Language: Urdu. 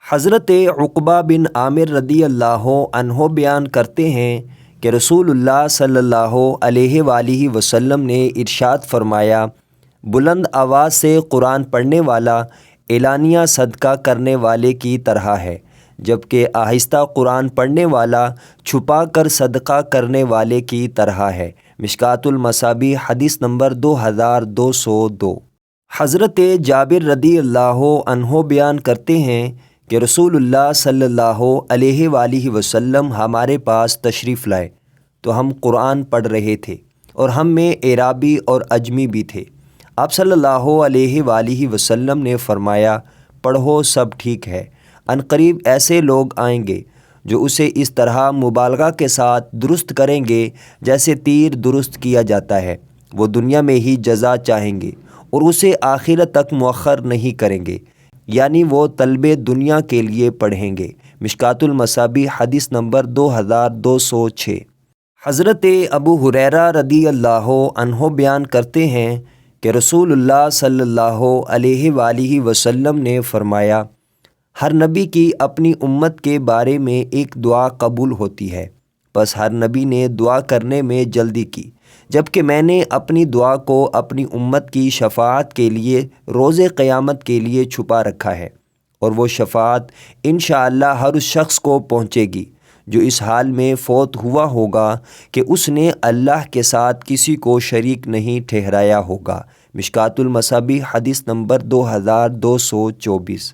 حضرت عقبہ بن عامر رضی اللہ عنہ بیان کرتے ہیں کہ رسول اللہ صلی اللہ علیہ وآلہ وسلم نے ارشاد فرمایا، بلند آواز سے قرآن پڑھنے والا اعلانیہ صدقہ کرنے والے کی طرح ہے، جبکہ آہستہ قرآن پڑھنے والا چھپا کر صدقہ کرنے والے کی طرح ہے۔ مشکوٰۃ المصابیح حدیث نمبر 2202۔ حضرت جابر رضی اللہ عنہ بیان کرتے ہیں کہ رسول اللہ صلی اللہ علیہ وآلہ وسلم ہمارے پاس تشریف لائے تو ہم قرآن پڑھ رہے تھے اور ہم میں اعرابی اور عجمی بھی تھے۔ آپ صلی اللہ علیہ وآلہ وسلم نے فرمایا، پڑھو سب ٹھیک ہے، عنقریب ایسے لوگ آئیں گے جو اسے اس طرح مبالغہ کے ساتھ درست کریں گے جیسے تیر درست کیا جاتا ہے۔ وہ دنیا میں ہی جزا چاہیں گے اور اسے آخرت تک مؤخر نہیں کریں گے، یعنی وہ طلب دنیا کے لیے پڑھیں گے۔ مشکوٰۃ المصابیح حدیث نمبر 2206۔ حضرت ابو ہریرہ رضی اللہ عنہ بیان کرتے ہیں کہ رسول اللہ صلی اللہ علیہ وآلہ وسلم نے فرمایا، ہر نبی کی اپنی امت کے بارے میں ایک دعا قبول ہوتی ہے، بس ہر نبی نے دعا کرنے میں جلدی کی، جبکہ میں نے اپنی دعا کو اپنی امت کی شفاعت کے لیے روز قیامت کے لیے چھپا رکھا ہے، اور وہ شفاعت انشاءاللہ ہر اس شخص کو پہنچے گی جو اس حال میں فوت ہوا ہوگا کہ اس نے اللہ کے ساتھ کسی کو شریک نہیں ٹھہرایا ہوگا۔ مشکوٰۃ المصابیح حدیث نمبر 2224۔